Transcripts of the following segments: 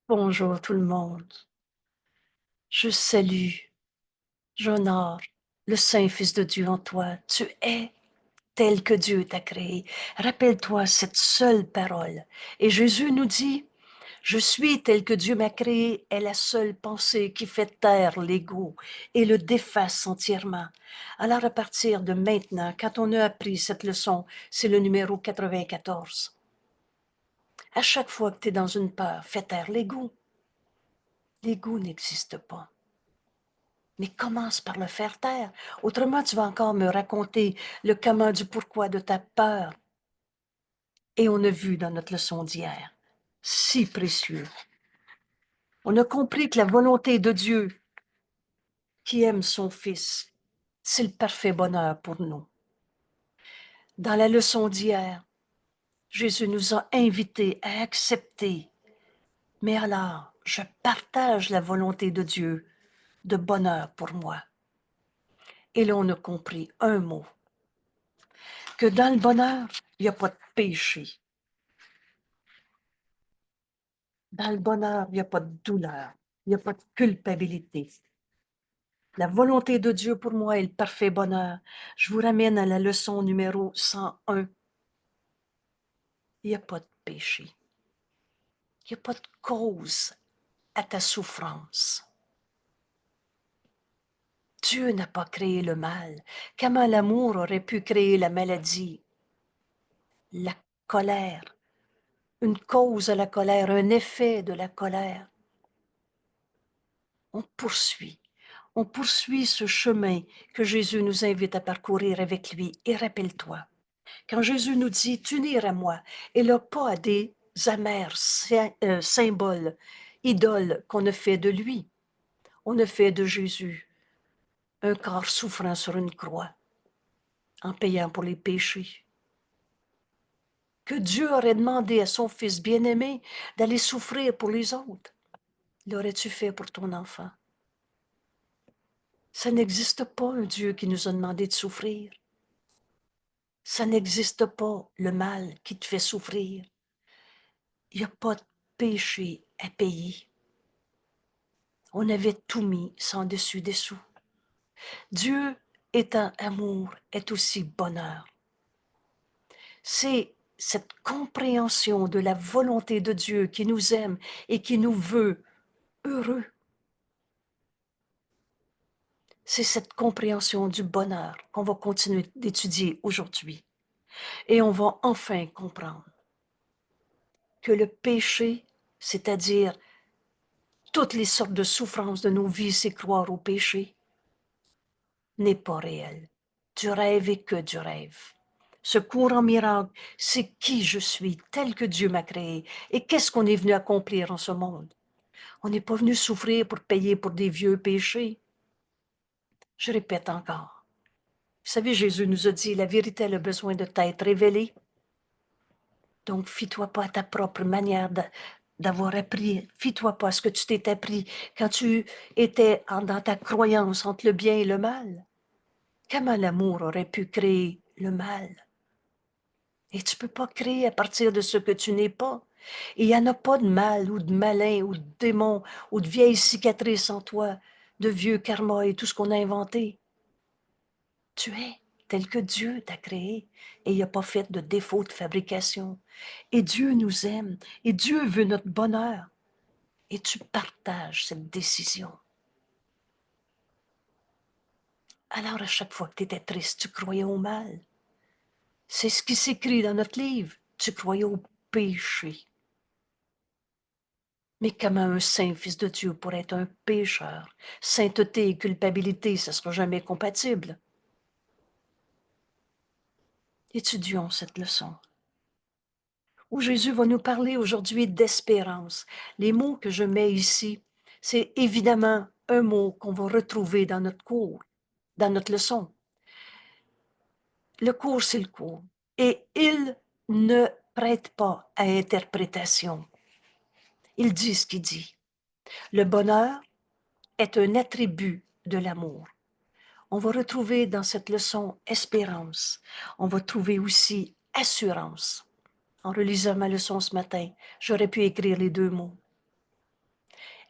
Bonjour tout le monde. Je salue, j'honore le Saint-Fils de Dieu en toi. Tu es tel que Dieu t'a créé. Rappelle-toi cette seule parole. Et Jésus nous dit, je suis tel que Dieu m'a créé est la seule pensée qui fait taire l'ego et le déface entièrement. Alors à partir de maintenant, quand on a appris cette leçon, c'est le numéro 94. À chaque fois que tu es dans une peur, fais taire l'ego. L'ego n'existe pas. Mais commence par le faire taire. Autrement, tu vas encore me raconter le comment du pourquoi de ta peur. Et on a vu dans notre leçon d'hier, si précieux. On a compris que la volonté de Dieu qui aime son Fils, c'est le parfait bonheur pour nous. Dans la leçon d'hier, Jésus nous a invités à accepter. Mais alors, je partage la volonté de Dieu de bonheur pour moi. Et là, on a compris un mot, que dans le bonheur, il n'y a pas de péché. Dans le bonheur, il n'y a pas de douleur, il n'y a pas de culpabilité. La volonté de Dieu pour moi est le parfait bonheur. Je vous ramène à la leçon numéro 101. Il n'y a pas de péché. Il n'y a pas de cause à ta souffrance. Dieu n'a pas créé le mal. Comment l'amour aurait pu créer la maladie, la colère, une cause à la colère, un effet de la colère? On poursuit. On poursuit ce chemin que Jésus nous invite à parcourir avec lui. Et rappelle-toi, quand Jésus nous dit « Tu n'iras à moi », et là pas à des amers symboles, idoles qu'on a fait de lui. On a fait de Jésus un corps souffrant sur une croix, en payant pour les péchés. Que Dieu aurait demandé à son Fils bien-aimé d'aller souffrir pour les autres. L'aurais-tu fait pour ton enfant? Ça n'existe pas un Dieu qui nous a demandé de souffrir. Ça n'existe pas le mal qui te fait souffrir. Il n'y a pas de péché à payer. On avait tout mis sans dessus dessous. Dieu étant amour est aussi bonheur. C'est cette compréhension de la volonté de Dieu qui nous aime et qui nous veut heureux. C'est cette compréhension du bonheur qu'on va continuer d'étudier aujourd'hui. Et on va enfin comprendre que le péché, c'est-à-dire toutes les sortes de souffrances de nos vies, c'est croire au péché, n'est pas réel. Du rêve et que du rêve. Ce courant miracle, c'est qui je suis, tel que Dieu m'a créé. Et qu'est-ce qu'on est venu accomplir en ce monde? On n'est pas venu souffrir pour payer pour des vieux péchés. Je répète encore. Vous savez, Jésus nous a dit, la vérité a le besoin de t'être révélée. Donc, fie-toi pas à ta propre manière d'avoir appris. Fie-toi pas à ce que tu t'es appris quand tu étais dans ta croyance entre le bien et le mal. Comment l'amour aurait pu créer le mal? Et tu peux pas créer à partir de ce que tu n'es pas. Et il n'y en a pas de mal ou de malin ou de démon ou de vieilles cicatrices en toi, de vieux karma et tout ce qu'on a inventé. Tu es tel que Dieu t'a créé et il n'a pas fait de défaut de fabrication. Et Dieu nous aime et Dieu veut notre bonheur. Et tu partages cette décision. Alors à chaque fois que tu étais triste, tu croyais au mal. C'est ce qui s'écrit dans notre livre. Tu croyais au péché. Mais comment un saint fils de Dieu pourrait être un pécheur? Sainteté et culpabilité, ça ne sera jamais compatible. Étudions cette leçon, où Jésus va nous parler aujourd'hui d'espérance. Les mots que je mets ici, c'est évidemment un mot qu'on va retrouver dans notre cours, dans notre leçon. Le cours, c'est le cours. Et il ne prête pas à interprétation. Il dit ce qu'il dit. Le bonheur est un attribut de l'amour. On va retrouver dans cette leçon espérance. On va trouver aussi assurance. En relisant ma leçon ce matin, j'aurais pu écrire les deux mots.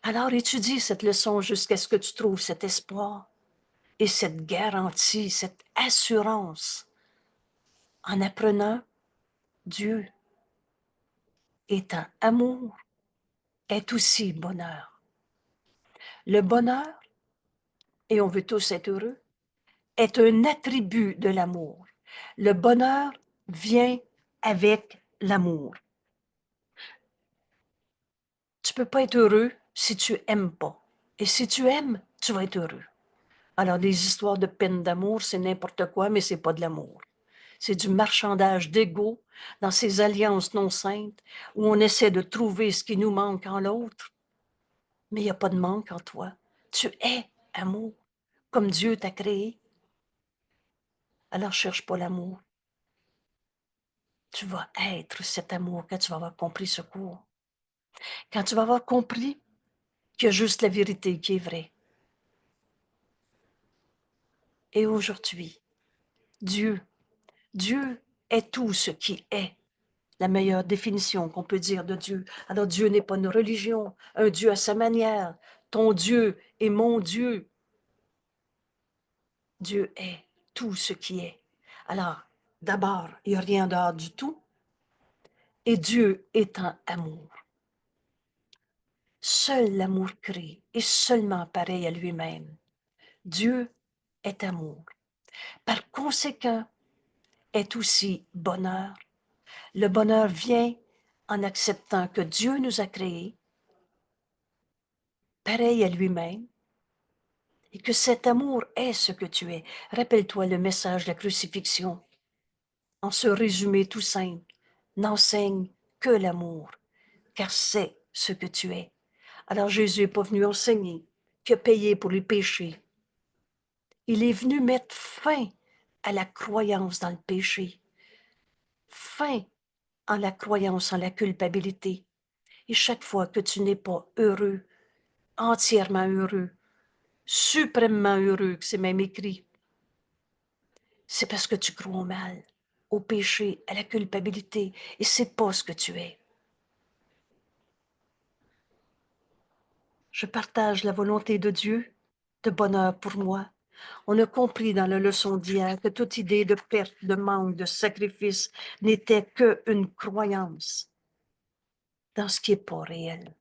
Alors étudie cette leçon jusqu'à ce que tu trouves cet espoir et cette garantie, cette assurance en apprenant Dieu étant amour est aussi bonheur. Le bonheur, et on veut tous être heureux, est un attribut de l'amour. Le bonheur vient avec l'amour. Tu peux pas être heureux si tu aimes pas. Et si tu aimes, tu vas être heureux. Alors, les histoires de peine d'amour, c'est n'importe quoi, mais c'est pas de l'amour. C'est du marchandage d'ego dans ces alliances non saintes où on essaie de trouver ce qui nous manque en l'autre. Mais il n'y a pas de manque en toi. Tu es amour, comme Dieu t'a créé. Alors, cherche pas l'amour. Tu vas être cet amour quand tu vas avoir compris ce cours. Quand tu vas avoir compris qu'il y a juste la vérité qui est vraie. Et aujourd'hui, Dieu est tout ce qui est. La meilleure définition qu'on peut dire de Dieu. Alors Dieu n'est pas une religion, un Dieu à sa manière. Ton Dieu est mon Dieu. Dieu est tout ce qui est. Alors, d'abord, il n'y a rien dehors du tout. Et Dieu est un amour. Seul l'amour crée et seulement pareil à lui-même. Dieu est amour. Par conséquent, est aussi bonheur. Le bonheur vient en acceptant que Dieu nous a créés pareil à lui-même et que cet amour est ce que tu es. Rappelle-toi le message de la crucifixion. En ce résumé tout simple, n'enseigne que l'amour, car c'est ce que tu es. Alors Jésus n'est pas venu enseigner qu'il a payé pour les péchés. Il est venu mettre fin à la croyance dans le péché, fin à la croyance en la culpabilité. Et chaque fois que tu n'es pas heureux, entièrement heureux, suprêmement heureux, que c'est même écrit, c'est parce que tu crois au mal, au péché, à la culpabilité, et c'est pas ce que tu es. Je partage la volonté de Dieu, de bonheur pour moi. On a compris dans la leçon d'hier que toute idée de perte, de manque, de sacrifice n'était qu'une croyance dans ce qui n'est pas réel,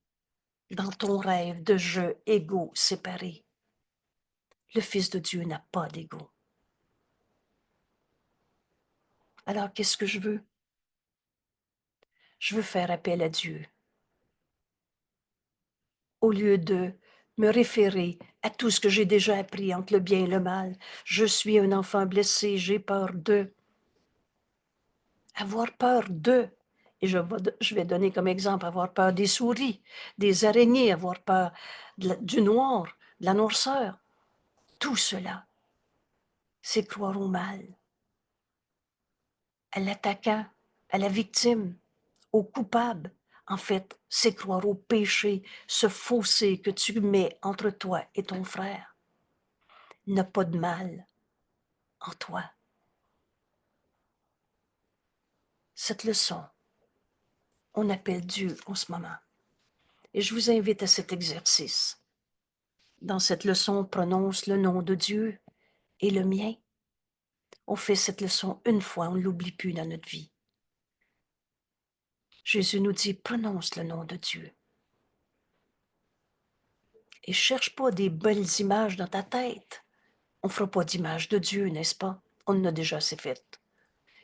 dans ton rêve de jeu égaux séparés. Le Fils de Dieu n'a pas d'ego. Alors, qu'est-ce que je veux? Je veux faire appel à Dieu. Au lieu de me référer à tout ce que j'ai déjà appris entre le bien et le mal. Je suis un enfant blessé, j'ai peur de. Avoir peur de. Et je vais donner comme exemple avoir peur des souris, des araignées, avoir peur du noir, de la noirceur. Tout cela, c'est croire au mal, à l'attaquant, à la victime, au coupable. En fait, c'est croire au péché, ce fossé que tu mets entre toi et ton frère. Il n'a pas de mal en toi. Cette leçon, on appelle Dieu en ce moment. Et je vous invite à cet exercice. Dans cette leçon, on prononce le nom de Dieu et le mien. On fait cette leçon une fois, on ne l'oublie plus dans notre vie. Jésus nous dit, prononce le nom de Dieu. Et cherche pas des belles images dans ta tête. On ne fera pas d'image de Dieu, n'est-ce pas? On en a déjà assez fait.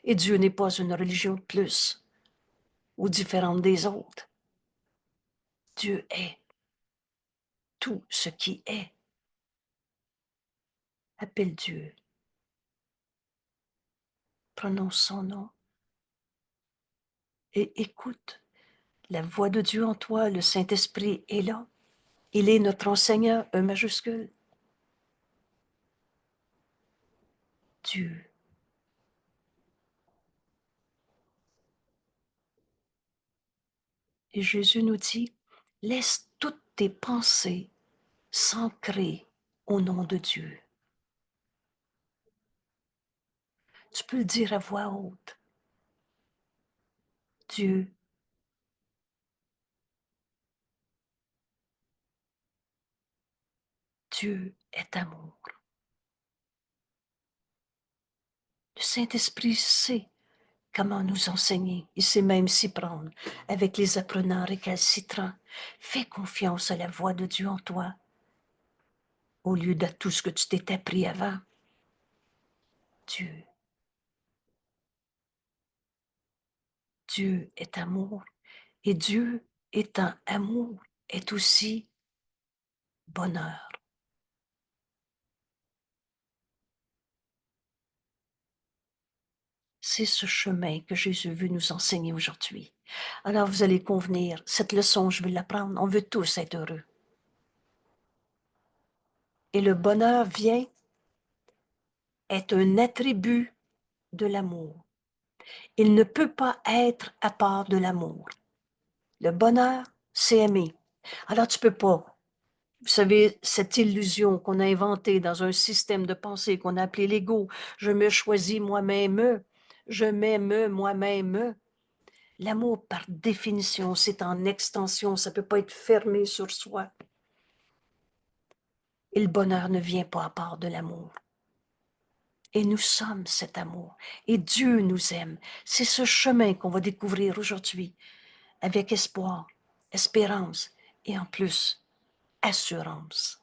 Et Dieu n'est pas une religion de plus ou différente des autres. Dieu est tout ce qui est. Appelle Dieu. Prononce son nom. Et écoute. La voix de Dieu en toi, le Saint-Esprit est là. Il est notre enseignant, E majuscule. Dieu. Et Jésus nous dit, laisse toutes tes pensées s'ancrer au nom de Dieu. Tu peux le dire à voix haute. Dieu, Dieu est amour. Le Saint-Esprit sait comment nous enseigner. Il sait même s'y prendre avec les apprenants récalcitrants. Fais confiance à la voix de Dieu en toi, au lieu de tout ce que tu t'es appris avant. Dieu. Dieu est amour. Et Dieu étant amour est aussi bonheur. C'est ce chemin que Jésus veut nous enseigner aujourd'hui. Alors vous allez convenir, cette leçon, je vais l'apprendre. On veut tous être heureux. Et le bonheur est un attribut de l'amour. Il ne peut pas être à part de l'amour. Le bonheur, c'est aimer. Alors tu peux pas. Vous savez, cette illusion qu'on a inventée dans un système de pensée qu'on a appelé l'ego, je me choisis moi-même, je m'aime moi-même. L'amour, par définition, c'est en extension, ça ne peut pas être fermé sur soi. Et le bonheur ne vient pas à part de l'amour. Et nous sommes cet amour. Et Dieu nous aime. C'est ce chemin qu'on va découvrir aujourd'hui, avec espoir, espérance et en plus, assurance.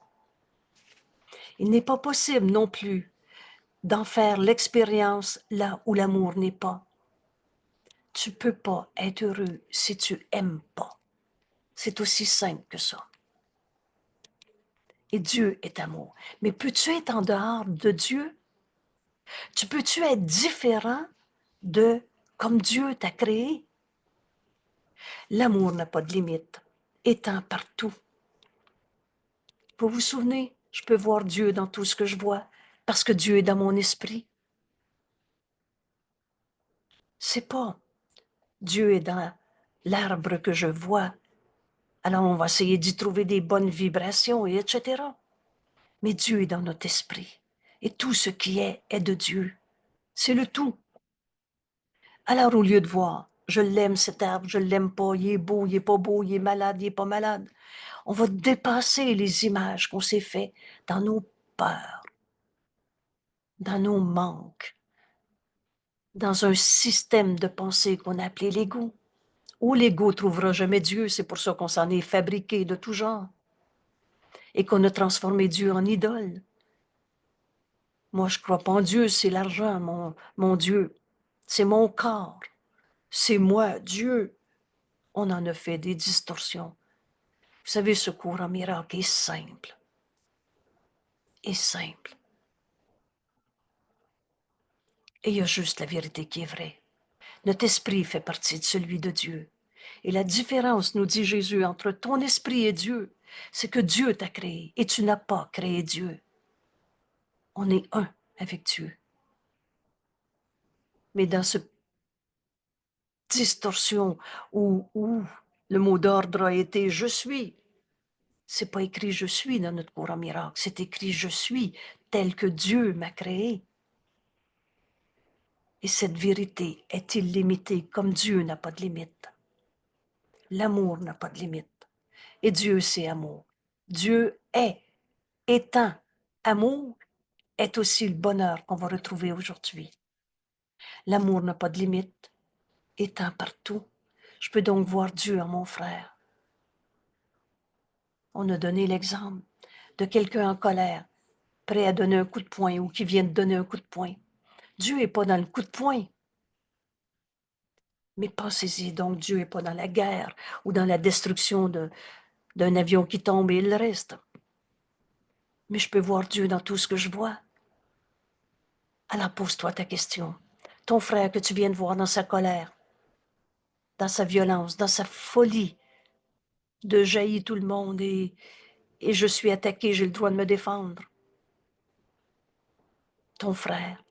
Il n'est pas possible non plus d'en faire l'expérience là où l'amour n'est pas. Tu ne peux pas être heureux si tu n'aimes pas. C'est aussi simple que ça. Et Dieu est amour. Mais peux-tu être en dehors de Dieu? Peux-tu être différent de comme Dieu t'a créé? L'amour n'a pas de limite, étant partout. Vous vous souvenez, je peux voir Dieu dans tout ce que je vois, parce que Dieu est dans mon esprit. C'est pas Dieu est dans l'arbre que je vois. Alors on va essayer d'y trouver des bonnes vibrations, et etc. Mais Dieu est dans notre esprit. Et tout ce qui est de Dieu. C'est le tout. Alors au lieu de voir, je l'aime cet arbre, je l'aime pas, il est beau, il est pas beau, il est malade, il est pas malade. On va dépasser les images qu'on s'est fait dans nos peurs, dans nos manques, dans un système de pensée qu'on a appelé l'ego. Où l'ego trouvera jamais Dieu, c'est pour ça qu'on s'en est fabriqué de tout genre et qu'on a transformé Dieu en idole. Moi, je crois pas en Dieu, c'est l'argent, mon Dieu. C'est mon corps. C'est moi, Dieu. On en a fait des distorsions. Vous savez, ce cours en miracle est simple. Est simple. Et il y a juste la vérité qui est vraie. Notre esprit fait partie de celui de Dieu. Et la différence, nous dit Jésus, entre ton esprit et Dieu, c'est que Dieu t'a créé et tu n'as pas créé Dieu. On est un avec Dieu. Mais dans cette distorsion où le mot d'ordre a été « je suis », c'est pas écrit « je suis » dans notre cours en miracle, c'est écrit « je suis tel que Dieu m'a créé ». Et cette vérité est illimitée comme Dieu n'a pas de limite. L'amour n'a pas de limite. Et Dieu, c'est amour. Dieu est, étant amour, est aussi le bonheur qu'on va retrouver aujourd'hui. L'amour n'a pas de limite, étant partout. Je peux donc voir Dieu en mon frère. On a donné l'exemple de quelqu'un en colère, prêt à donner un coup de poing ou qui vient de donner un coup de poing. Dieu n'est pas dans le coup de poing. Mais pensez-y, donc Dieu n'est pas dans la guerre ou dans la destruction d'un avion qui tombe et il reste. Mais je peux voir Dieu dans tout ce que je vois. Alors pose-toi ta question. Ton frère que tu viens de voir dans sa colère, dans sa violence, dans sa folie de jaillir tout le monde et je suis attaqué, j'ai le droit de me défendre. Ton frère,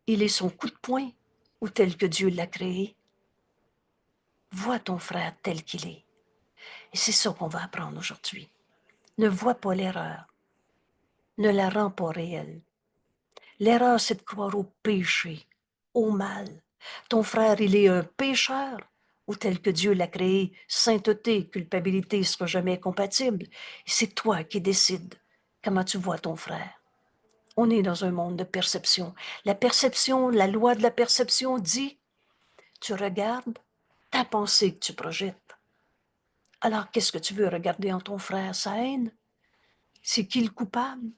il est son coup de poing ou tel que Dieu l'a créé? Vois ton frère tel qu'il est. Et c'est ça qu'on va apprendre aujourd'hui. Ne vois pas l'erreur. Ne la rends pas réelle. L'erreur, c'est de croire au péché, au mal. Ton frère, il est un pécheur, ou tel que Dieu l'a créé, sainteté, culpabilité ne sera jamais compatible. Et c'est toi qui décides comment tu vois ton frère. On est dans un monde de perception. La perception, la loi de la perception dit, tu regardes ta pensée que tu projettes. Alors, qu'est-ce que tu veux regarder en ton frère? Sa haine? C'est qui le coupable?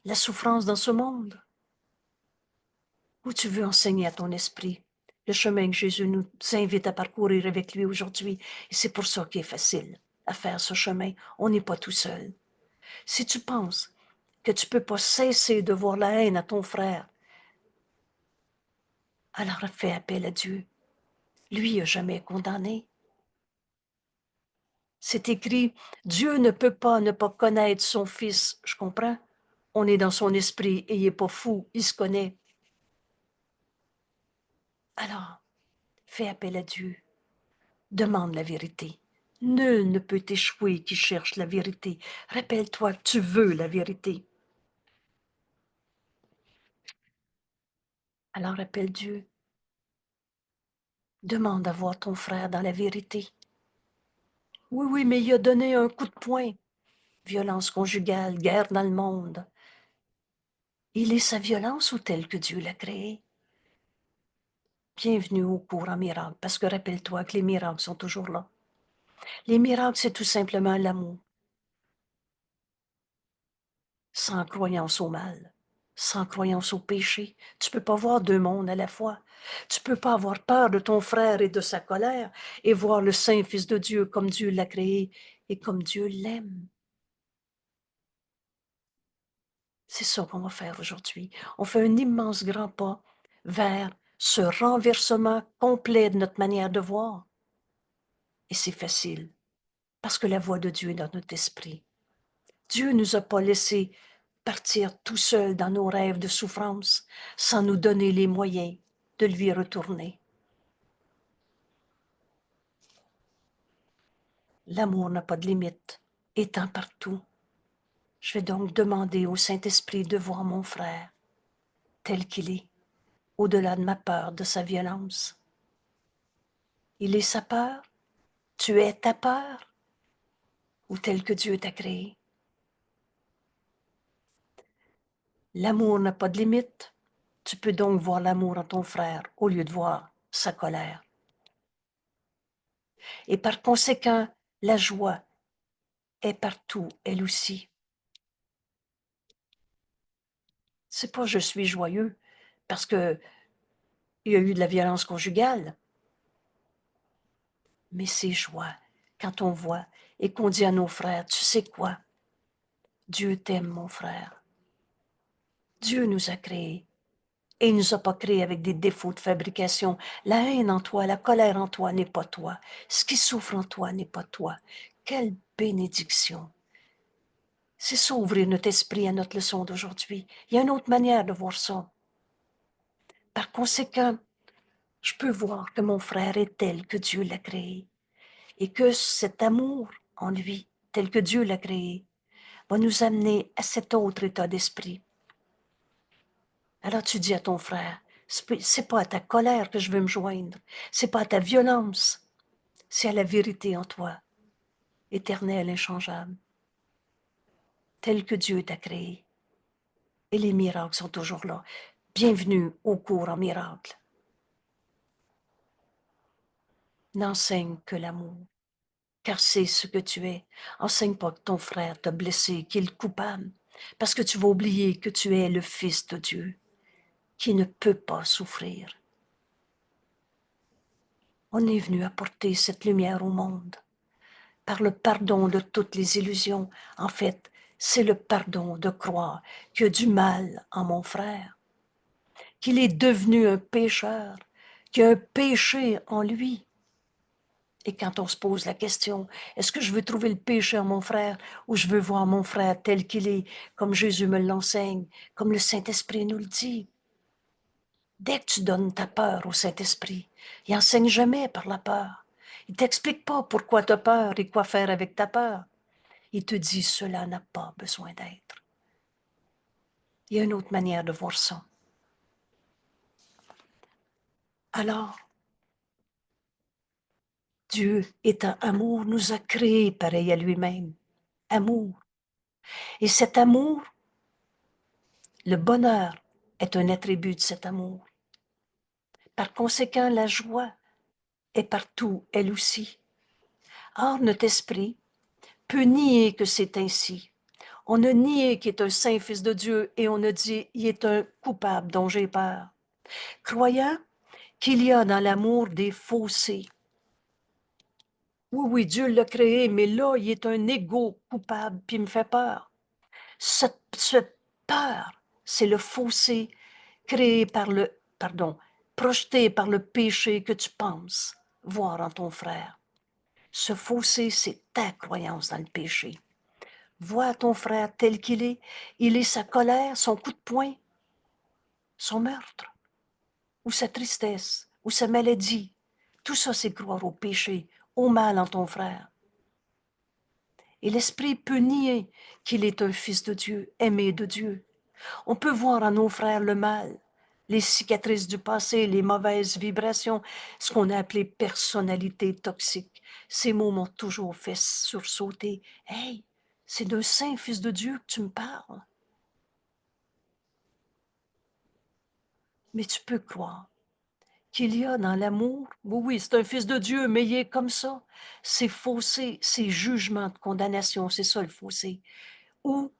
La souffrance dans ce monde? Ou tu veux enseigner à ton esprit le chemin que Jésus nous invite à parcourir avec lui aujourd'hui? Et c'est pour ça qu'il est facile à faire ce chemin. On n'est pas tout seul. Si tu penses que tu ne peux pas cesser de voir la haine à ton frère, alors fais appel à Dieu. Lui n'a jamais condamné. C'est écrit, Dieu ne peut pas ne pas connaître son Fils. Je comprends. On est dans son esprit et il n'est pas fou, il se connaît. Alors, fais appel à Dieu. Demande la vérité. Nul ne peut échouer qui cherche la vérité. Rappelle-toi que tu veux la vérité. Alors appelle Dieu. Demande à voir ton frère dans la vérité. Oui, oui, mais il a donné un coup de poing. Violence conjugale, guerre dans le monde. Il est sa violence ou tel que Dieu l'a créé? Bienvenue au cours en miracle, parce que rappelle-toi que les miracles sont toujours là. Les miracles, c'est tout simplement l'amour. Sans croyance au mal, sans croyance au péché. Tu peux pas voir deux mondes à la fois. Tu peux pas avoir peur de ton frère et de sa colère et voir le Saint Fils de Dieu comme Dieu l'a créé et comme Dieu l'aime. C'est ça qu'on va faire aujourd'hui. On fait un immense grand pas vers ce renversement complet de notre manière de voir. Et c'est facile, parce que la voix de Dieu est dans notre esprit. Dieu ne nous a pas laissés partir tout seuls dans nos rêves de souffrance sans nous donner les moyens de lui retourner. L'amour n'a pas de limite, étant partout. Je vais donc demander au Saint-Esprit de voir mon frère tel qu'il est, au-delà de ma peur, de sa violence. Il est sa peur, tu es ta peur, ou tel que Dieu t'a créé. L'amour n'a pas de limite. Tu peux donc voir l'amour en ton frère au lieu de voir sa colère. Et par conséquent, la joie est partout, elle aussi. C'est pas je suis joyeux parce que il y a eu de la violence conjugale, mais c'est joie quand on voit et qu'on dit à nos frères, tu sais quoi? Dieu t'aime, mon frère. Dieu nous a créés. Et il ne nous a pas créés avec des défauts de fabrication. La haine en toi, la colère en toi n'est pas toi. Ce qui souffre en toi n'est pas toi. Quelle bénédiction! C'est ça, ouvrir notre esprit à notre leçon d'aujourd'hui. Il y a une autre manière de voir ça. Par conséquent, je peux voir que mon frère est tel que Dieu l'a créé et que cet amour en lui, tel que Dieu l'a créé, va nous amener à cet autre état d'esprit. Alors tu dis à ton frère, c'est pas à ta colère que je veux me joindre, c'est pas à ta violence, c'est à la vérité en toi, éternelle, inchangeable, telle que Dieu t'a créé. Et les miracles sont toujours là. Bienvenue au cours en miracle. N'enseigne que l'amour, car c'est ce que tu es. Enseigne pas que ton frère t'a blessé, qu'il est coupable, parce que tu vas oublier que tu es le Fils de Dieu, qui ne peut pas souffrir. On est venu apporter cette lumière au monde, par le pardon de toutes les illusions. En fait, c'est le pardon de croire qu'il y a du mal en mon frère, qu'il est devenu un pécheur, qu'il y a un péché en lui. Et quand on se pose la question, est-ce que je veux trouver le péché en mon frère ou je veux voir mon frère tel qu'il est, comme Jésus me l'enseigne, comme le Saint-Esprit nous le dit? Dès que tu donnes ta peur au Saint-Esprit, il n'enseigne jamais par la peur. Il ne t'explique pas pourquoi tu as peur et quoi faire avec ta peur. Il te dit, cela n'a pas besoin d'être. Il y a une autre manière de voir ça. Alors, Dieu étant amour, nous a créés pareil à lui-même. Amour. Et cet amour, le bonheur est un attribut de cet amour. Par conséquent, la joie est partout, elle aussi. Or, notre esprit peut nier que c'est ainsi. On a nié qu'il est un saint fils de Dieu et on a dit il est un coupable dont j'ai peur. Croyant qu'il y a dans l'amour des fossés. Oui, oui, Dieu l'a créé, mais là, il est un égo coupable, puis il me fait peur. Cette peur, c'est le fossé créé par projeté par le péché que tu penses voir en ton frère. Ce fossé, c'est ta croyance dans le péché. Vois ton frère tel qu'il est. Il est sa colère, son coup de poing, son meurtre, ou sa tristesse, ou sa maladie. Tout ça, c'est croire au péché, au mal en ton frère. Et l'esprit peut nier qu'il est un fils de Dieu, aimé de Dieu. On peut voir en nos frères le mal, les cicatrices du passé, les mauvaises vibrations, ce qu'on a appelé personnalité toxique. Ces mots m'ont toujours fait sursauter. Hey, c'est d'un saint fils de Dieu que tu me parles. Mais tu peux croire qu'il y a dans l'amour, oui, oui, c'est un fils de Dieu, mais il est comme ça. C'est faussé, c'est jugement de condamnation, c'est ça le faussé. Ou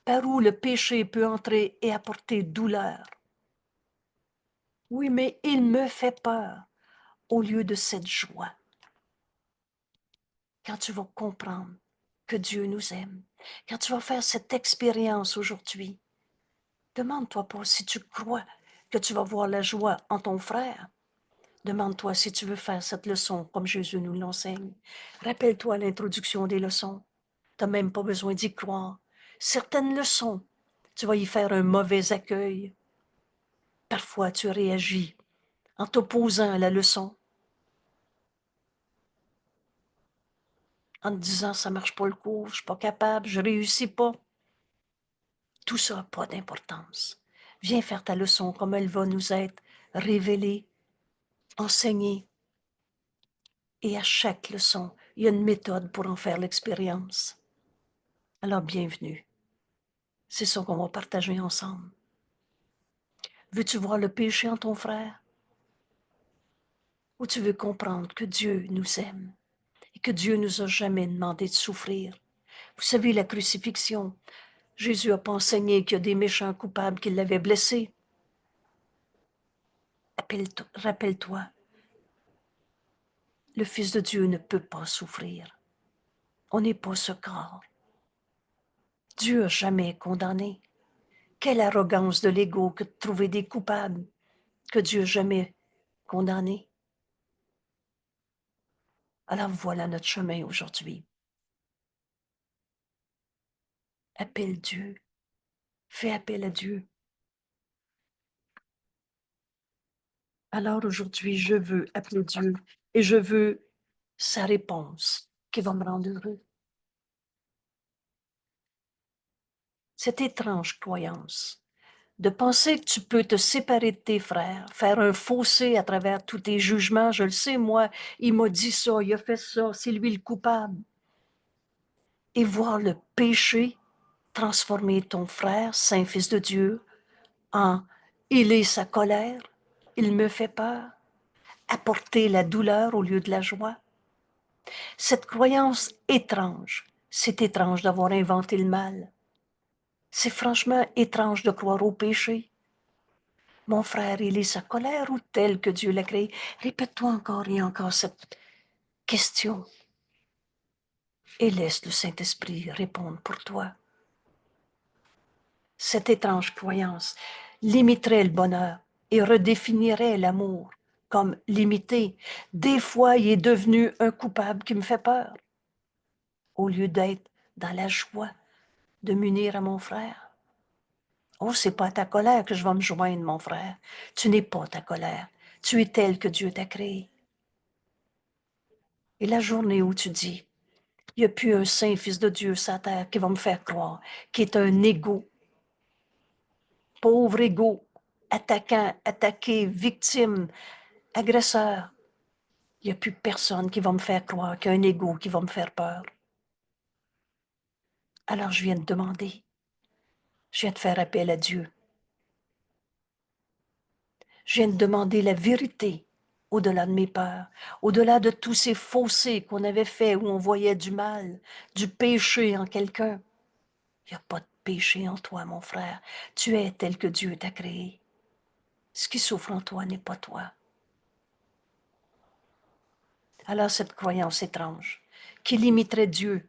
par où le péché peut entrer et apporter douleur. Oui, mais il me fait peur au lieu de cette joie. Quand tu vas comprendre que Dieu nous aime, quand tu vas faire cette expérience aujourd'hui, demande-toi pas si tu crois que tu vas voir la joie en ton frère. Demande-toi si tu veux faire cette leçon comme Jésus nous l'enseigne. Rappelle-toi l'introduction des leçons. Tu n'as même pas besoin d'y croire. Certaines leçons, tu vas y faire un mauvais accueil. Parfois, tu réagis en t'opposant à la leçon, en te disant ça marche pas le cours, je suis pas capable, je réussis pas. Tout ça n'a pas d'importance. Viens faire ta leçon comme elle va nous être révélée, enseignée. Et à chaque leçon, il y a une méthode pour en faire l'expérience. Alors, bienvenue. C'est ça qu'on va partager ensemble. Veux-tu voir le péché en ton frère? Ou tu veux comprendre que Dieu nous aime et que Dieu nous a jamais demandé de souffrir? Vous savez, la crucifixion, Jésus n'a pas enseigné qu'il y a des méchants coupables qui l'avaient blessé. Rappelle-toi, le Fils de Dieu ne peut pas souffrir. On n'est pas ce corps. Dieu n'a jamais condamné. Quelle arrogance de l'ego que de trouver des coupables que Dieu n'a jamais condamnés. Alors voilà notre chemin aujourd'hui. Appelle Dieu. Fais appel à Dieu. Alors aujourd'hui, je veux appeler Dieu et je veux sa réponse qui va me rendre heureux. Cette étrange croyance de penser que tu peux te séparer de tes frères, faire un fossé à travers tous tes jugements. Je le sais, moi, il m'a dit ça, il a fait ça, c'est lui le coupable. Et voir le péché transformer ton frère, saint fils de Dieu, en il est sa colère, il me fait peur, apporter la douleur au lieu de la joie. Cette croyance étrange, c'est étrange d'avoir inventé le mal. C'est franchement étrange de croire au péché. Mon frère, il est sa colère ou tel que Dieu l'a créé? Répète-toi encore et encore cette question et laisse le Saint-Esprit répondre pour toi. Cette étrange croyance limiterait le bonheur et redéfinirait l'amour comme limité. Des fois, il est devenu un coupable qui me fait peur, au lieu d'être dans la joie de m'unir à mon frère. Oh, c'est pas à ta colère que je vais me joindre, mon frère. Tu n'es pas ta colère. Tu es tel que Dieu t'a créé. Et la journée où tu dis, il n'y a plus un saint fils de Dieu sur la terre qui va me faire croire, qui est un égo, pauvre égo, attaquant, attaqué, victime, agresseur. Il n'y a plus personne qui va me faire croire qu'il y a un égo qui va me faire peur. Alors je viens de demander, je viens de faire appel à Dieu. Je viens de demander la vérité au-delà de mes peurs, au-delà de tous ces fossés qu'on avait faits où on voyait du mal, du péché en quelqu'un. Il n'y a pas de péché en toi, mon frère. Tu es tel que Dieu t'a créé. Ce qui souffre en toi n'est pas toi. Alors cette croyance étrange qui limiterait Dieu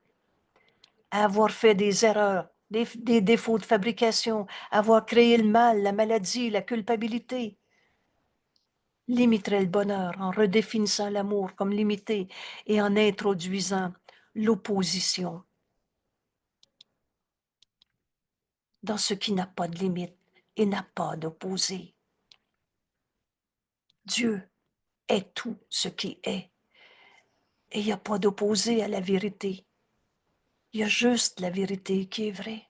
à avoir fait des erreurs, des défauts de fabrication, à avoir créé le mal, la maladie, la culpabilité, limiterait le bonheur en redéfinissant l'amour comme limité et en introduisant l'opposition dans ce qui n'a pas de limite et n'a pas d'opposé. Dieu est tout ce qui est. Et il n'y a pas d'opposé à la vérité. Il y a juste la vérité qui est vraie.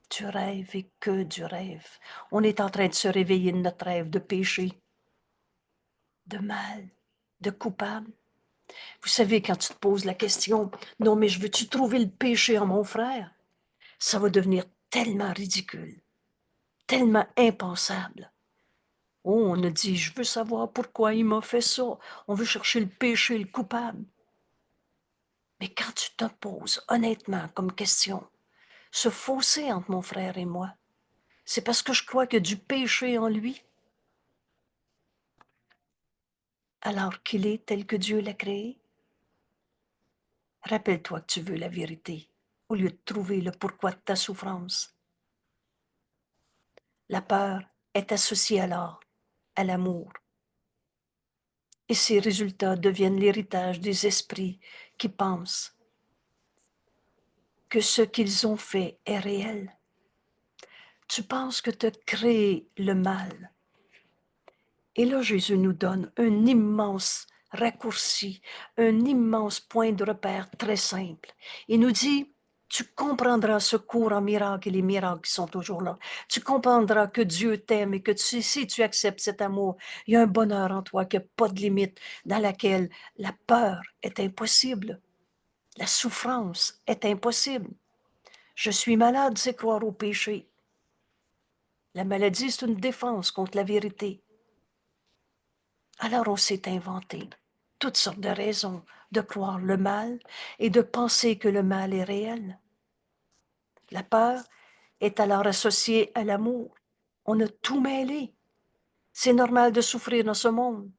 Tu rêves et que du rêve. On est en train de se réveiller de notre rêve de péché, de mal, de coupable. Vous savez, quand tu te poses la question, non, mais je veux-tu trouver le péché en mon frère? Ça va devenir tellement ridicule, tellement impensable. Oh, on a dit, je veux savoir pourquoi il m'a fait ça. On veut chercher le péché, le coupable. Mais quand tu te poses honnêtement comme question, ce fossé entre mon frère et moi, c'est parce que je crois qu'il y a du péché en lui, alors qu'il est tel que Dieu l'a créé. Rappelle-toi que tu veux la vérité, au lieu de trouver le pourquoi de ta souffrance. La peur est associée alors à l'amour, et ses résultats deviennent l'héritage des esprits qui pensent que ce qu'ils ont fait est réel. Tu penses que tu as créé le mal. Et là, Jésus nous donne un immense raccourci, un immense point de repère très simple. Il nous dit, tu comprendras ce cours en miracle et les miracles qui sont toujours là. Tu comprendras que Dieu t'aime et que si tu acceptes cet amour, il y a un bonheur en toi qui n'a pas de limite, dans laquelle la peur est impossible. La souffrance est impossible. Je suis malade, c'est croire au péché. La maladie, c'est une défense contre la vérité. Alors on s'est inventé toutes sortes de raisons de croire le mal et de penser que le mal est réel. La peur est alors associée à l'amour. On a tout mêlé. C'est normal de souffrir dans ce monde.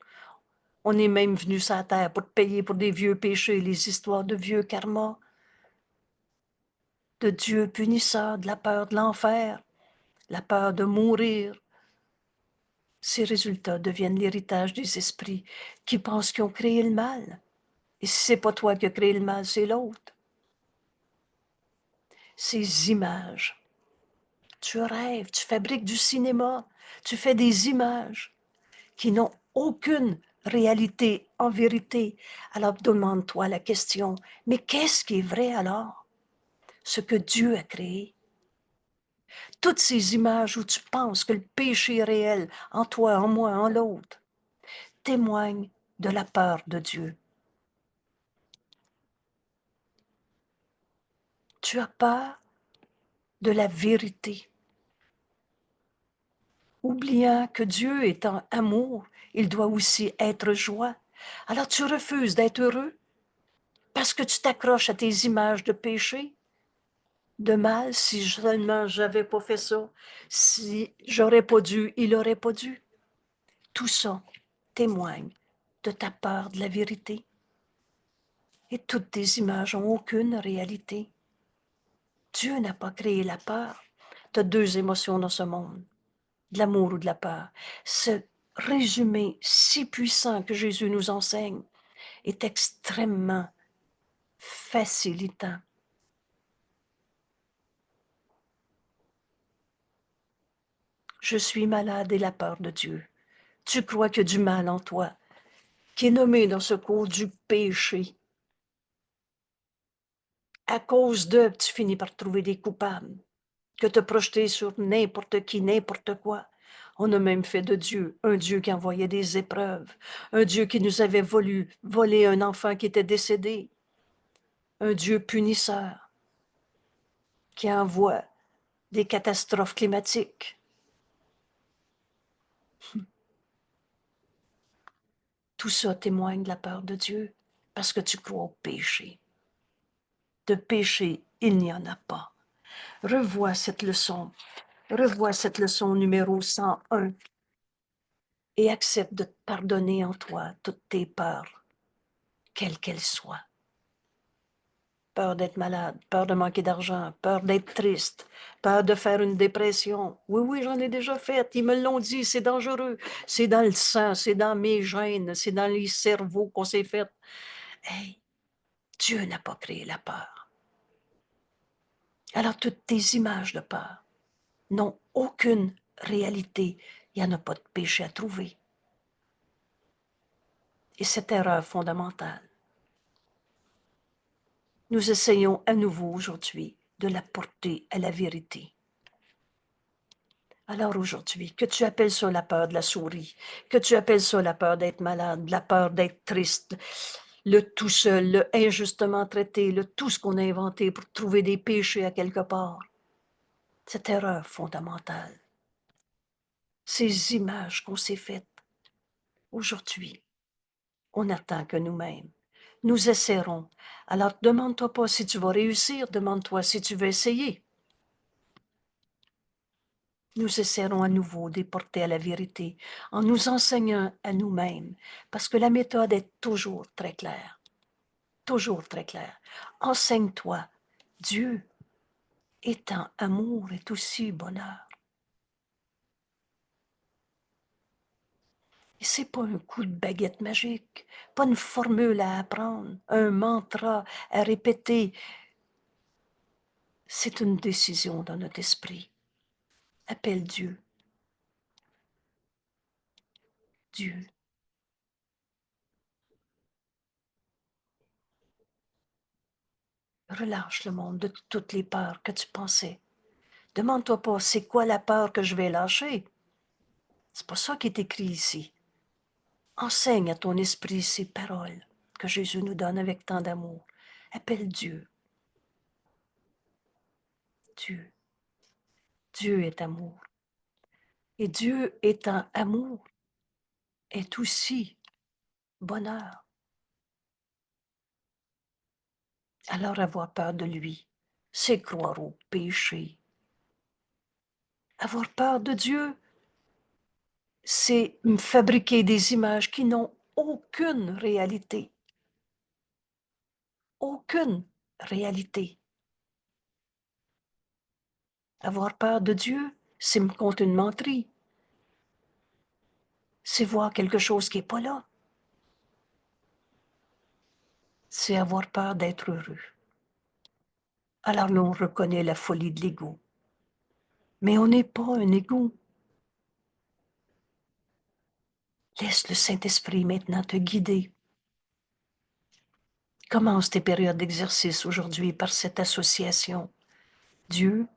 On est même venu sur la terre pour payer pour des vieux péchés, les histoires de vieux karma, de Dieu punisseur, de la peur de l'enfer, la peur de mourir. Ces résultats deviennent l'héritage des esprits qui pensent qu'ils ont créé le mal. Et si c'est pas toi qui as créé le mal, c'est l'autre. Ces images. Tu rêves, tu fabriques du cinéma, tu fais des images qui n'ont aucune réalité en vérité. Alors demande-toi la question, mais qu'est-ce qui est vrai alors? Ce que Dieu a créé. Toutes ces images où tu penses que le péché est réel en toi, en moi, en l'autre, témoignent de la peur de Dieu. Tu as peur de la vérité. Oubliant que Dieu étant amour, il doit aussi être joie. Alors tu refuses d'être heureux parce que tu t'accroches à tes images de péché, de mal, si seulement j'avais pas fait ça, si j'aurais pas dû, il aurait pas dû. Tout ça témoigne de ta peur de la vérité. Et toutes tes images n'ont aucune réalité. Dieu n'a pas créé la peur. Tu as deux émotions dans ce monde, de l'amour ou de la peur. Ce résumé si puissant que Jésus nous enseigne est extrêmement facilitant. Je suis malade et la peur de Dieu. Tu crois qu'il y a du mal en toi, qui est nommé dans ce cours du péché. À cause de, tu finis par trouver des coupables, que te projeter sur n'importe qui, n'importe quoi. On a même fait de Dieu un Dieu qui envoyait des épreuves, un Dieu qui nous avait volé un enfant qui était décédé, un Dieu punisseur qui envoie des catastrophes climatiques. Tout ça témoigne de la peur de Dieu parce que tu crois au péché. De péché, il n'y en a pas. Revois cette leçon numéro 101 et accepte de te pardonner en toi toutes tes peurs, quelles qu'elles soient. Peur d'être malade, peur de manquer d'argent, peur d'être triste, peur de faire une dépression. Oui, oui, j'en ai déjà fait. Ils me l'ont dit, c'est dangereux. C'est dans le sang, c'est dans mes gènes, c'est dans les cerveaux qu'on s'est fait. Hey, Dieu n'a pas créé la peur. Alors toutes tes images de peur n'ont aucune réalité. Il n'y en a pas de péché à trouver. Et cette erreur fondamentale, nous essayons à nouveau aujourd'hui de la porter à la vérité. Alors aujourd'hui, que tu appelles ça la peur de la souris, que tu appelles ça la peur d'être malade, la peur d'être triste, le tout seul, le injustement traité, le tout ce qu'on a inventé pour trouver des péchés à quelque part, cette erreur fondamentale, ces images qu'on s'est faites, aujourd'hui, on n'attend que nous-mêmes. Nous essaierons. Alors, demande-toi pas si tu vas réussir, demande-toi si tu veux essayer. Nous essaierons à nouveau de porter à la vérité en nous enseignant à nous-mêmes, parce que la méthode est toujours très claire. Toujours très claire. Enseigne-toi. Dieu, étant amour, est aussi bonheur. Et c'est pas un coup de baguette magique, pas une formule à apprendre, un mantra à répéter. C'est une décision dans notre esprit. Appelle Dieu. Dieu. Relâche le monde de toutes les peurs que tu pensais. Demande-toi pas, c'est quoi la peur que je vais lâcher? C'est pas ça qui est écrit ici. Enseigne à ton esprit ces paroles que Jésus nous donne avec tant d'amour. Appelle Dieu. Dieu. Dieu est amour. Et Dieu étant amour est aussi bonheur. Alors avoir peur de lui, c'est croire au péché. Avoir peur de Dieu, c'est fabriquer des images qui n'ont aucune réalité. Aucune réalité. Avoir peur de Dieu, c'est me compter une menterie. C'est voir quelque chose qui n'est pas là. C'est avoir peur d'être heureux. Alors là, on reconnaît la folie de l'ego. Mais on n'est pas un ego. Laisse le Saint-Esprit maintenant te guider. Commence tes périodes d'exercice aujourd'hui par cette association. Dieu,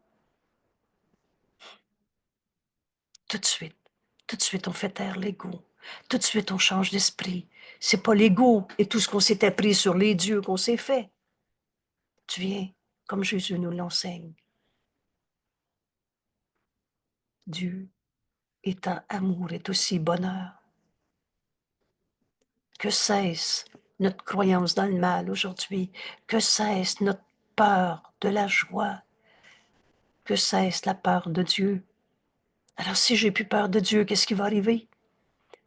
tout de suite, on fait taire l'ego. Tout de suite, on change d'esprit. C'est pas l'ego et tout ce qu'on s'est appris sur les dieux qu'on s'est fait. Tu viens, comme Jésus nous l'enseigne. Dieu, étant amour, est aussi bonheur. Que cesse notre croyance dans le mal aujourd'hui, que cesse notre peur de la joie, que cesse la peur de Dieu. Alors si j'ai plus peur de Dieu, qu'est-ce qui va arriver?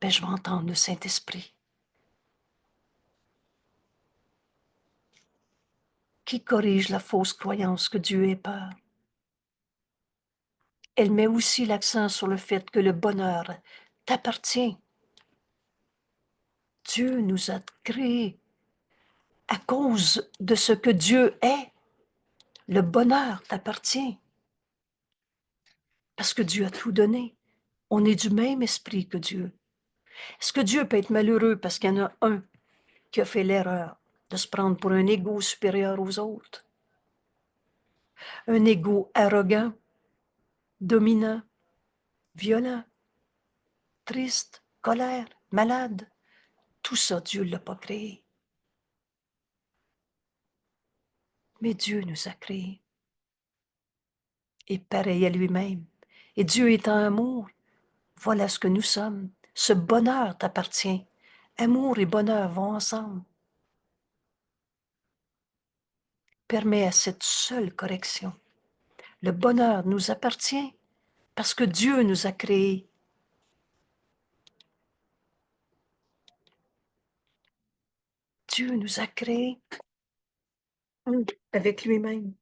Ben, je vais entendre le Saint-Esprit qui corrige la fausse croyance que Dieu ait peur. Elle met aussi l'accent sur le fait que le bonheur t'appartient. Dieu nous a créés à cause de ce que Dieu est. Le bonheur t'appartient parce que Dieu a tout donné. On est du même esprit que Dieu. Est-ce que Dieu peut être malheureux parce qu'il y en a un qui a fait l'erreur de se prendre pour un égo supérieur aux autres? Un égo arrogant, dominant, violent, triste, colère, malade. Tout ça, Dieu ne l'a pas créé. Mais Dieu nous a créés. Et pareil à lui-même. Et Dieu étant amour, voilà ce que nous sommes. Ce bonheur t'appartient. Amour et bonheur vont ensemble. Permets à cette seule correction. Le bonheur nous appartient parce que Dieu nous a créés. Dieu nous a créés avec lui-même.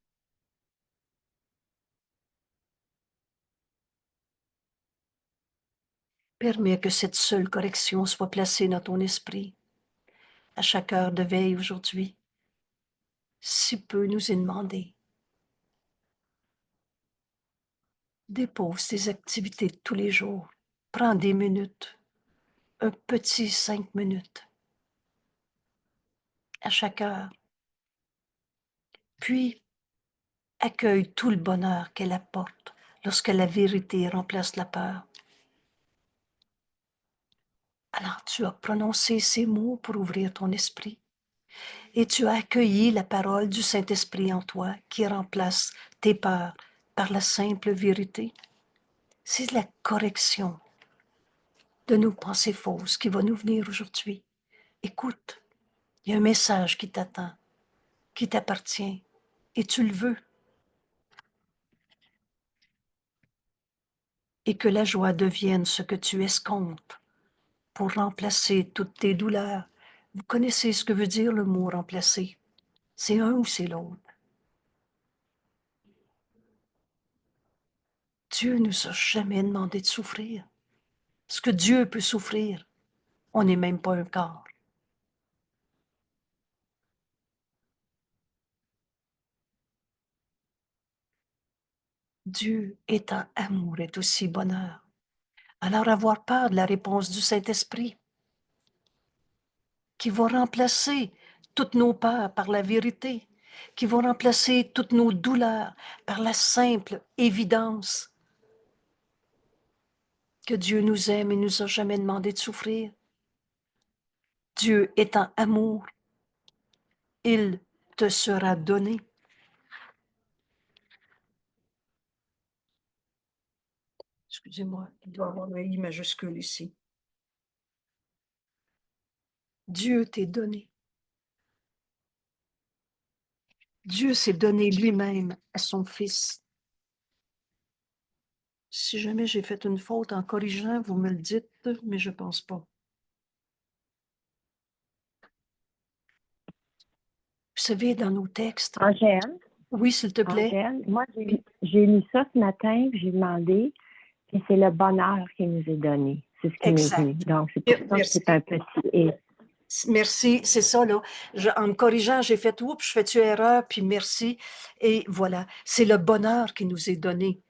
Permets que cette seule correction soit placée dans ton esprit à chaque heure de veille aujourd'hui. Si peu nous est demandé. Dépose tes activités de tous les jours. Prends des minutes, un petit 5 minutes à chaque heure. Puis, accueille tout le bonheur qu'elle apporte lorsque la vérité remplace la peur. Alors tu as prononcé ces mots pour ouvrir ton esprit et tu as accueilli la parole du Saint-Esprit en toi qui remplace tes peurs par la simple vérité. C'est la correction de nos pensées fausses qui va nous venir aujourd'hui. Écoute, il y a un message qui t'attend, qui t'appartient et tu le veux. Et que la joie devienne ce que tu escomptes pour remplacer toutes tes douleurs. Vous connaissez ce que veut dire le mot remplacer. C'est un ou c'est l'autre. Dieu nous a jamais demandé de souffrir. Ce que Dieu peut souffrir, on n'est même pas un corps. Dieu étant amour est aussi bonheur. Alors avoir peur de la réponse du Saint-Esprit qui va remplacer toutes nos peurs par la vérité, qui va remplacer toutes nos douleurs par la simple évidence que Dieu nous aime et nous a jamais demandé de souffrir. Dieu étant amour, il te sera donné. Excusez-moi, il doit y avoir un I majuscule ici. Dieu t'est donné. Dieu s'est donné lui-même à son Fils. Si jamais j'ai fait une faute en corrigeant, vous me le dites, mais je pense pas. Vous savez, dans nos textes, Angèle, oui, s'il te plaît. Angèle, moi, Oui. j'ai lu ça ce matin, puis j'ai demandé, puis c'est le bonheur qui nous est donné. C'est ce qui m'est venu. Exact. Donc, c'est pour ça que Merci. c'est un petit et. Merci, c'est ça, là. En me corrigeant, j'ai fait, oups, je fais-tu erreur, puis merci. Et voilà, c'est le bonheur qui nous est donné.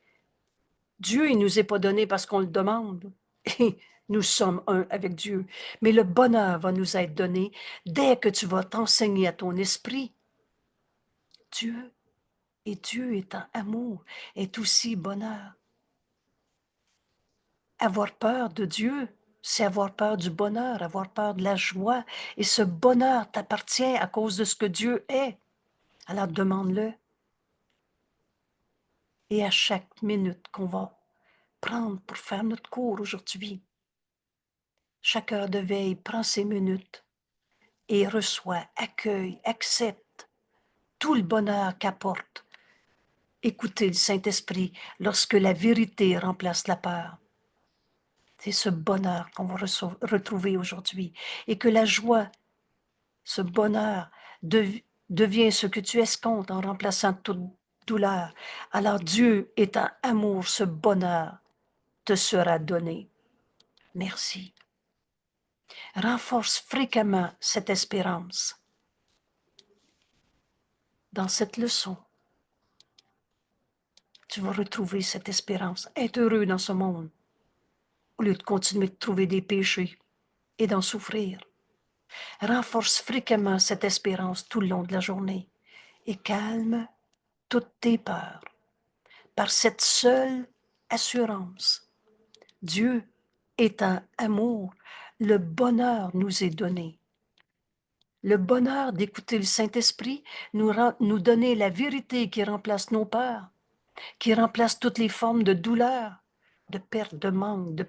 Dieu, il nous est pas donné parce qu'on le demande. Et nous sommes un avec Dieu. Mais le bonheur va nous être donné dès que tu vas t'enseigner à ton esprit. Dieu, et Dieu étant amour, est aussi bonheur. Avoir peur de Dieu, c'est avoir peur du bonheur, avoir peur de la joie. Et ce bonheur t'appartient à cause de ce que Dieu est. Alors demande-le. Et à chaque minute qu'on va prendre pour faire notre cours aujourd'hui, chaque heure de veille, prends ces minutes et reçois, accueille, accepte tout le bonheur qu'apporte. Écoutez le Saint-Esprit lorsque la vérité remplace la peur. C'est ce bonheur qu'on va retrouver aujourd'hui. Et que la joie, ce bonheur, devient ce que tu escomptes en remplaçant toute douleur. Alors Dieu étant amour, ce bonheur te sera donné. Merci. Renforce fréquemment cette espérance. Dans cette leçon, tu vas retrouver cette espérance, être heureux dans ce monde, au lieu de continuer de trouver des péchés et d'en souffrir. Renforce fréquemment cette espérance tout le long de la journée et calme toutes tes peurs par cette seule assurance. Dieu étant amour, le bonheur nous est donné. le bonheur d'écouter le Saint-Esprit nous donner la vérité qui remplace nos peurs, qui remplace toutes les formes de douleur, de perte, de manque, de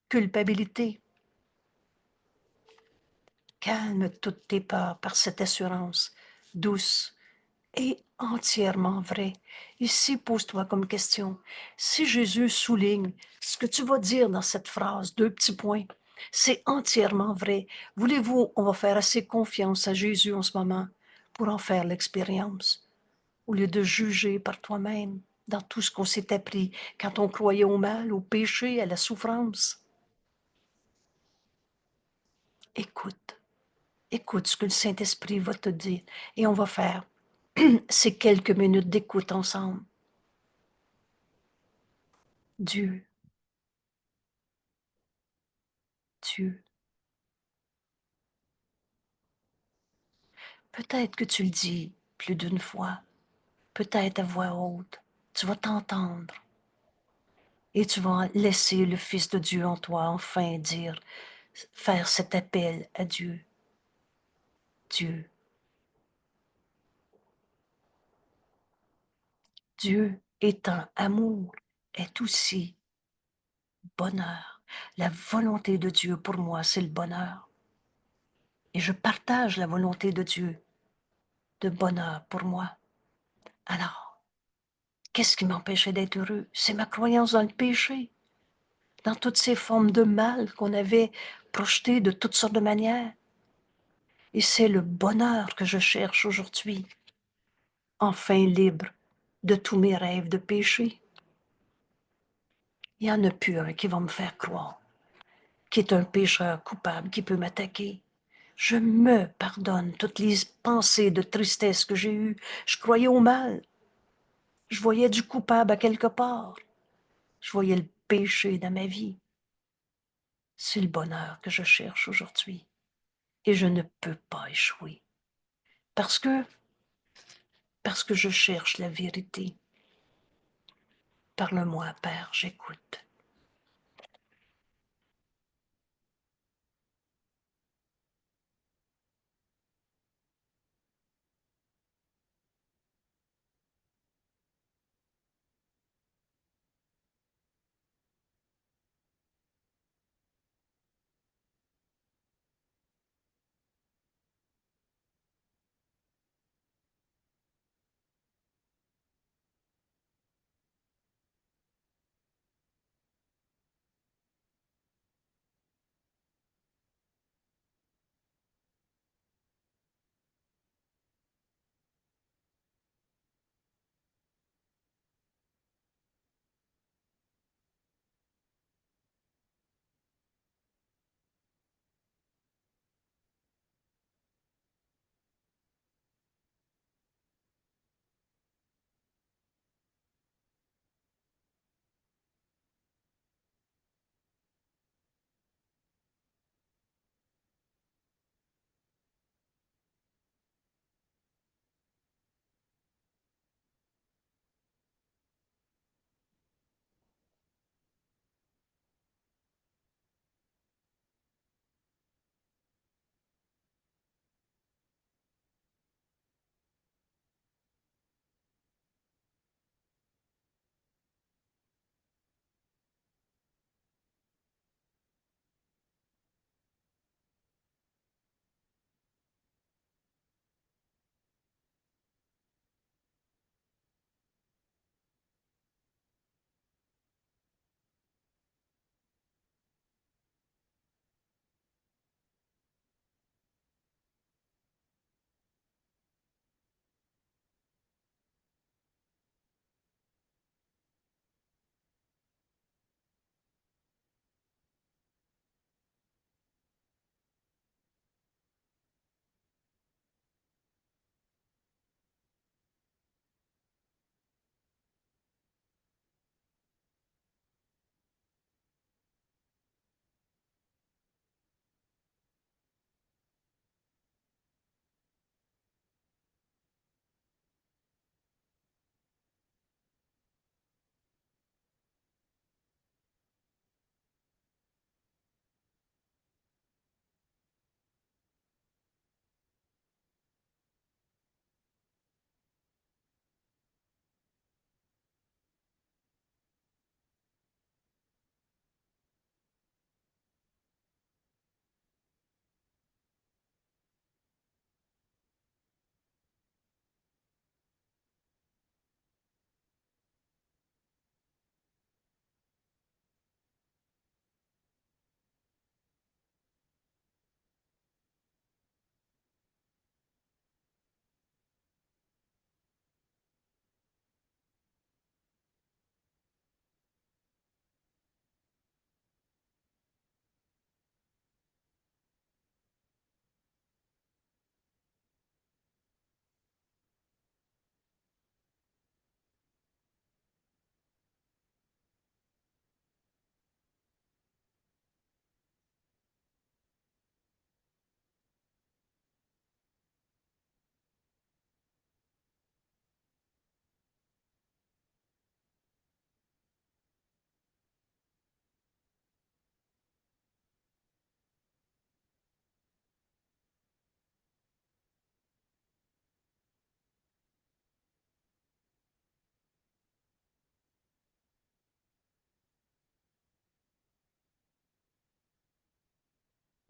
culpabilité. Calme toutes tes peurs par cette assurance douce et entièrement vraie. Ici, pose-toi comme question, si Jésus souligne ce que tu vas dire dans cette phrase, 2 petits points, c'est entièrement vrai. Voulez-vous, on va faire assez confiance à Jésus en ce moment pour en faire l'expérience, au lieu de juger par toi-même dans tout ce qu'on s'est appris quand on croyait au mal, au péché, à la souffrance. Écoute, écoute ce que le Saint-Esprit va te dire et on va faire ces quelques minutes d'écoute ensemble. Dieu, Dieu. Peut-être que tu le dis plus d'une fois, peut-être à voix haute. Tu vas t'entendre et tu vas laisser le Fils de Dieu en toi enfin dire, faire cet appel à Dieu. Dieu, Dieu étant amour, est aussi bonheur. La volonté de Dieu pour moi, c'est le bonheur. Et je partage la volonté de Dieu de bonheur pour moi. Alors, qu'est-ce qui m'empêchait d'être heureux? C'est ma croyance dans le péché, dans toutes ces formes de mal qu'on avait projetées de toutes sortes de manières. Et c'est le bonheur que je cherche aujourd'hui, enfin libre de tous mes rêves de péché. Il n'y en a plus un qui va me faire croire qui est un pécheur coupable qui peut m'attaquer. Je me pardonne toutes les pensées de tristesse que j'ai eues. Je croyais au mal. Je voyais du coupable à quelque part. Je voyais le péché dans ma vie. C'est le bonheur que je cherche aujourd'hui. Et je ne peux pas échouer. Parce que je cherche la vérité. Parle-moi, Père, j'écoute.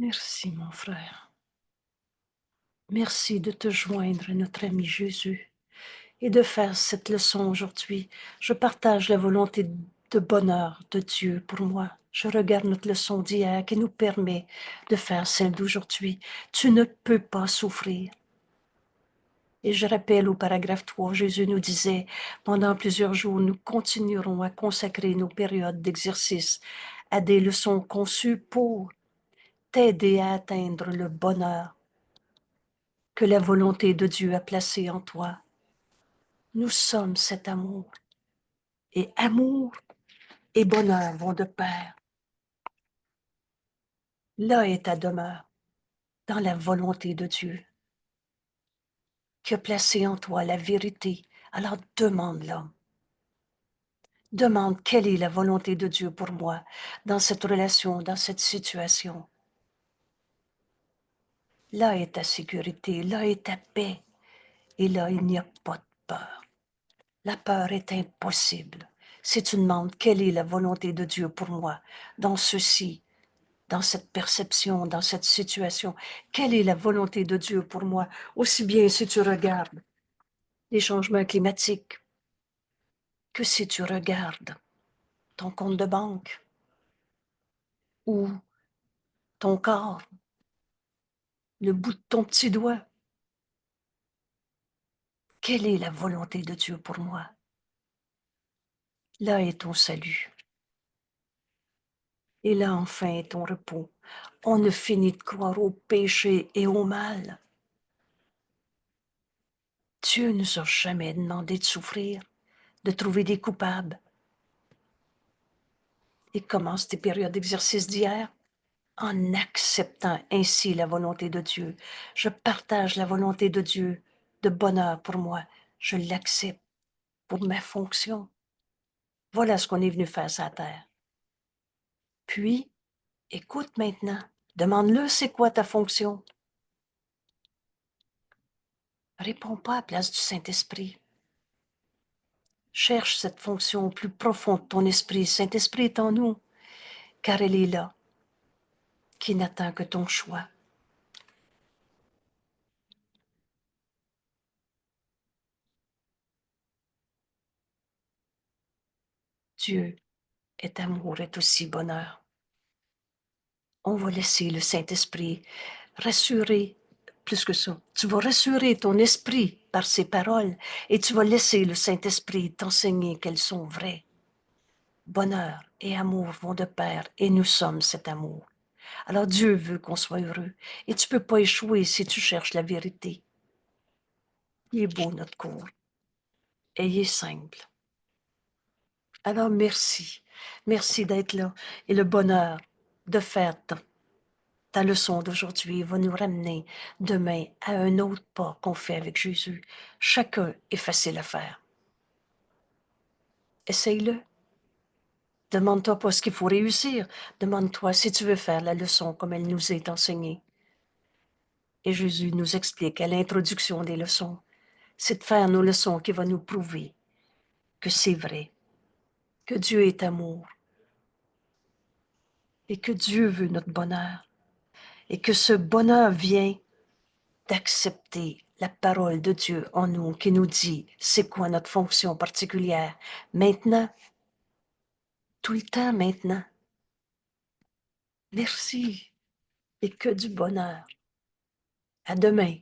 Merci, mon frère. Merci de te joindre à notre ami Jésus et de faire cette leçon aujourd'hui. Je partage la volonté de bonheur de Dieu pour moi. Je regarde notre leçon d'hier qui nous permet de faire celle d'aujourd'hui. Tu ne peux pas souffrir. Et je rappelle au paragraphe 3, Jésus nous disait, pendant plusieurs jours, nous continuerons à consacrer nos périodes d'exercice à des leçons conçues pour t'aider à atteindre le bonheur que la volonté de Dieu a placé en toi. Nous sommes cet amour. Et amour et bonheur vont de pair. Là est ta demeure, dans la volonté de Dieu, qui a placé en toi la vérité. Alors demande-la. Demande quelle est la volonté de Dieu pour moi dans cette relation, dans cette situation. Là est ta sécurité, là est ta paix, et là il n'y a pas de peur. La peur est impossible. Si tu demandes quelle est la volonté de Dieu pour moi dans ceci, dans cette perception, dans cette situation, quelle est la volonté de Dieu pour moi, aussi bien si tu regardes les changements climatiques que si tu regardes ton compte de banque ou ton corps, le bout de ton petit doigt. Quelle est la volonté de Dieu pour moi? Là est ton salut. Et là enfin est ton repos. On ne finit de croire au péché et au mal. Dieu ne nous a jamais demandé de souffrir, de trouver des coupables. Et commence tes périodes d'exercice d'hier en acceptant ainsi la volonté de Dieu. Je partage la volonté de Dieu de bonheur pour moi. Je l'accepte pour ma fonction. Voilà ce qu'on est venu faire sur la terre. Puis, écoute maintenant. Demande-le, c'est quoi ta fonction? Réponds pas à la place du Saint-Esprit. Cherche cette fonction au plus profond de ton esprit. Saint-Esprit est en nous, car elle est là, qui n'attend que ton choix. Dieu est amour, est aussi bonheur. On va laisser le Saint-Esprit rassurer, plus que ça. Tu vas rassurer ton esprit par ces paroles et tu vas laisser le Saint-Esprit t'enseigner qu'elles sont vraies. Bonheur et amour vont de pair et nous sommes cet amour. Alors Dieu veut qu'on soit heureux et tu ne peux pas échouer si tu cherches la vérité. Il est beau notre cours et il est simple. Alors merci, merci d'être là et le bonheur de faire ta leçon d'aujourd'hui va nous ramener demain à un autre pas qu'on fait avec Jésus. Chacun est facile à faire. Essaye-le. Demande-toi pas ce qu'il faut réussir. Demande-toi si tu veux faire la leçon comme elle nous est enseignée. Et Jésus nous explique à l'introduction des leçons, c'est de faire nos leçons qui va nous prouver que c'est vrai, que Dieu est amour et que Dieu veut notre bonheur et que ce bonheur vient d'accepter la parole de Dieu en nous qui nous dit c'est quoi notre fonction particulière maintenant, tout le temps maintenant. Merci et que du bonheur. À demain.